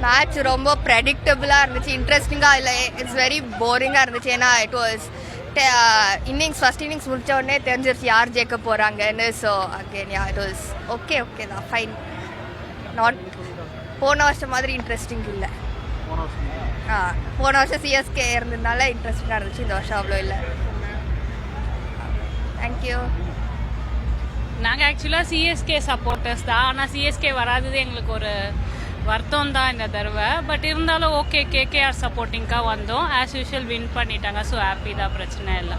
Match ரொம்ப ப்ரெடிக்டபிளாக இருந்துச்சு, இன்ட்ரெஸ்டிங்காக இல்லை, இட்ஸ் வெரி போரிங்காக இருந்துச்சு. ஏன்னா இட் வாஸ் ஃபர்ஸ்ட் இன்னிங்ஸ் முடிச்ச உடனே தெரிஞ்சிருச்சு யார் ஜெயிக்க போகிறாங்கன்னு. So again it was okay தான், ஃபைன். நாட் போன வருஷம் மாதிரி இன்ட்ரெஸ்டிங் இல்லை. போன வருஷம் சிஎஸ்கே இருந்ததுனால இன்ட்ரெஸ்டிங்காக இருந்துச்சு, இந்த வருஷம் அவ்வளோ இல்லை. தேங்க்யூ. நாங்கள் ஆக்சுவலாக சிஎஸ்கே சப்போர்ட்டர்ஸ் தான். ஆனால் சிஎஸ்கே வராதது எங்களுக்கு ஒரு வருத்தம் தான் இந்த தடவை. பட் இருந்தாலும் ஓகே, கேகேஆர் சப்போர்ட்டிங்காக வந்தோம். ஆஸ் யூஷுவல் வின் பண்ணிட்டாங்க. ஸோ ஹாப்பி தான், பிரச்சனை இல்லை.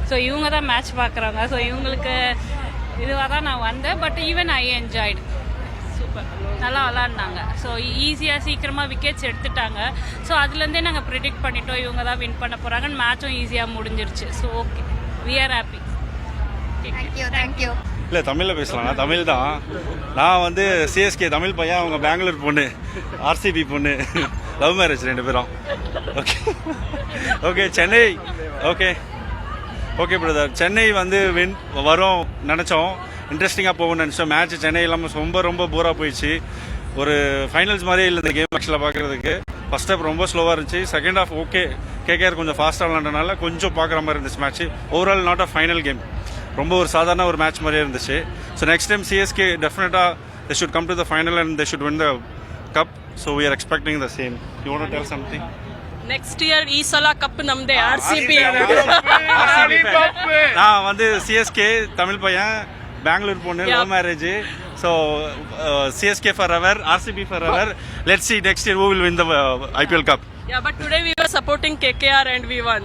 ஸோ இவங்க தான் மேட்ச் பார்க்குறவங்க. ஸோ இவங்களுக்கு இதுவாக தான் நான் வந்தேன். But even I enjoyed. Super, நல்லா விளாட்னாங்க. ஸோ ஈஸியாக சீக்கிரமாக விக்கெட்ஸ் எடுத்துட்டாங்க. ஸோ அதுலேருந்தே நாங்கள் ப்ரிடிக்ட் பண்ணிட்டோம் இவங்க தான் வின் பண்ண போகிறாங்கன்னு. மேட்சும் ஈஸியாக முடிஞ்சிருச்சு. So okay, we are happy. Thank you. இல்லை, தமிழில் பேசலாம். நான் தமிழ் தான். நான் வந்து சிஎஸ்கே தமிழ் பையன், அவங்க பெங்களூர் பொண்ணு, ஆர்சிபி பொண்ணு, லவ் மேரேஜ் 2 பேரும். Okay Chennai. Okay brother, Chennai வந்து வின் வரும் நினச்சோம், இன்ட்ரெஸ்டிங்காக போகும்னு நினச்சோம். மேட்ச் சென்னை இல்லாமல் ரொம்ப போராக போயிடுச்சு. ஒரு ஃபைனல்ஸ் மாதிரியே இல்லை இந்த கேம் ஆக்சுவலாக பார்க்குறதுக்கு. ஃபர்ஸ்ட் ஹாஃப் ரொம்ப ஸ்லோவாக இருந்துச்சு. செகண்ட் ஹாஃப் ஓகே, கேகேஆர் கொஞ்சம் ஃபாஸ்ட்டாக விளாண்டனால கொஞ்சம் பார்க்குற மாதிரி இருந்துச்சு match. Overall not a final game, ரொம்ப ஒரு சாதாரண ஒரு மேட்ச் மாதிரியே இருந்துச்சு. ஸோ நெக்ஸ்ட் டைம் சிஎஸ்கே டெஃபினட்டாக they should come to the final and they should win the cup. So we are expecting the same. You want to tell something? Next year ಈ ಸಲ cup ನಮ್ದೇ, RCB. நான் வந்து CSK Tamil பையன், பெங்களூர் பொண்ணு, love marriage. So CSK for ever, RCB for ever. Let's see next year who will win the IPL cup. Yeah, but today we were supporting KKR and we won.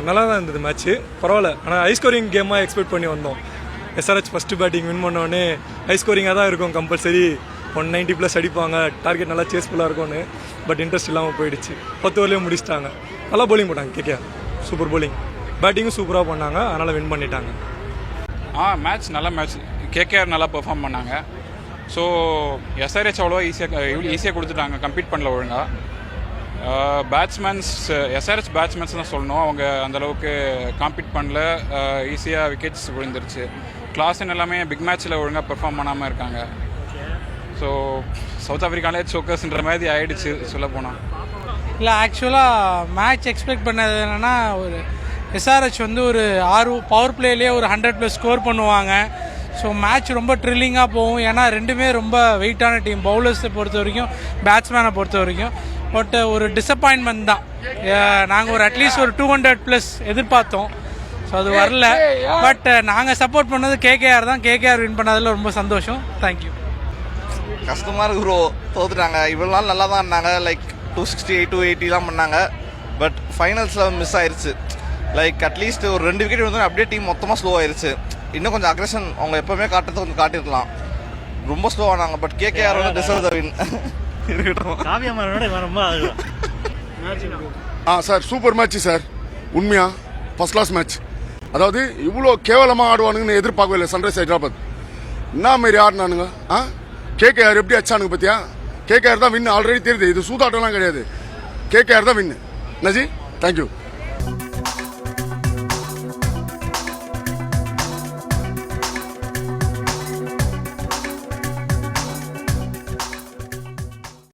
நல்லா தான் இருந்தது match, பரவாயில்ல. ஆனால் high scoring கேமாக expect பண்ணி வந்தோம். SRH first batting win பண்ணோடனே high ஸ்கோரிங்காக தான் இருக்கும், கம்பல்சரி 190+ அடிப்பாங்க, டார்கெட் நல்லா சேஸ்ஃபுல்லாக இருக்கும்னு. பட் இன்ட்ரெஸ்ட் இல்லாமல் போயிடுச்சு. 10 ஓவர்லேயும் முடிச்சிட்டாங்க. நல்லா போலிங் போட்டாங்க கேகேஆர், சூப்பர் போலிங். பேட்டிங்கும் சூப்பராக பண்ணாங்க, அதனால் வின் பண்ணிட்டாங்க. மேட்ச் நல்ல மேட்ச். கேகேஆர் நல்லா பெர்ஃபார்ம் பண்ணாங்க. ஸோ SRH அவ்வளோ ஈஸியாக கொடுத்துட்டாங்க, கம்ப்ளீட் பண்ணல ஒழுங்காக. பேட்ஸ்மேன்ஸ் SRH பேட்ஸ்மேன்ஸ் தான் சொல்லணும், அவங்க அந்தளவுக்கு காம்பீட் பண்ணல, ஈஸியாக விக்கெட்ஸ் விழுந்துருச்சு. கிளாஸன் எல்லாமே பிக் மேட்ச்சில் ஒழுங்காக பெர்ஃபார்ம் பண்ணாமல் இருக்காங்க. ஸோ சவுத் ஆஃப்ரிக்காலே சோக்கர்ஸ்ன்ற மாதிரி ஆகிடுச்சு சொல்ல போனால். இல்லை, ஆக்சுவலாக மேட்ச் எக்ஸ்பெக்ட் பண்ணது என்னென்னா, ஒரு SRH வந்து ஒரு 6 பவர் பிளேலேயே ஒரு 100+ ஸ்கோர் பண்ணுவாங்க. ஸோ மேட்ச் ரொம்ப த்ரில்லிங்காக போகும். ஏன்னா ரெண்டுமே ரொம்ப வெயிட்டான டீம், பவுலர்ஸை பொறுத்த வரைக்கும், பேட்ஸ்மேனை பொறுத்த வரைக்கும். பட் ஒரு டிசப்பாயின்மெண்ட் தான். நாங்கள் ஒரு அட்லீஸ்ட் ஒரு 200+ எதிர்பார்த்தோம். ஸோ அது வரல. பட் நாங்கள் சப்போர்ட் பண்ணது கேகேஆர் தான். கேகேஆர் வின் பண்ணதில் ரொம்ப சந்தோஷம். தேங்க்யூ. கஷ்டமாக இருக்கு ப்ரோ, தோத்துட்டாங்க. இவ்வளோ நாள் நல்லா தான் இருந்தாங்க, லைக் 268 280 பண்ணாங்க. பட் ஃபைனல்ஸில் மிஸ் ஆயிடுச்சு. லைக் அட்லீஸ்ட் ஒரு 2 விக்கெட் வந்து அப்படியே டீம் மொத்தமாக ஸ்லோ ஆயிடுச்சு. இன்னும் கொஞ்சம் அக்ரெஷன் அவங்க எப்போவுமே காட்டுறது கொஞ்சம் காட்டிருக்கலாம். ரொம்ப ஸ்லோ ஆனாங்க. பட் கேகேஆர் வந்து டிசர்வ் த win. Sir super match sir, உண்மையா ஃபர்ஸ்ட் கிளாஸ் மேட்ச். அதாவது இவ்வளோ கேவலமாக ஆடுவானுங்கன்னு எதிர்பார்க்கவே இல்லை. சன்ரைஸ் ஹைதராபாத் என்ன மாரி ஆடினானுங்க. கேகேஆர் எப்படி அச்சானுங்க பார்த்தியா? கேகேஆர் தான் வின் ஆல்ரெடி தெரியுது. இது சூதாட்டம்லாம் கிடையாது, கேகேஆர் தான் வின்னு. நஜி, தேங்க்யூ.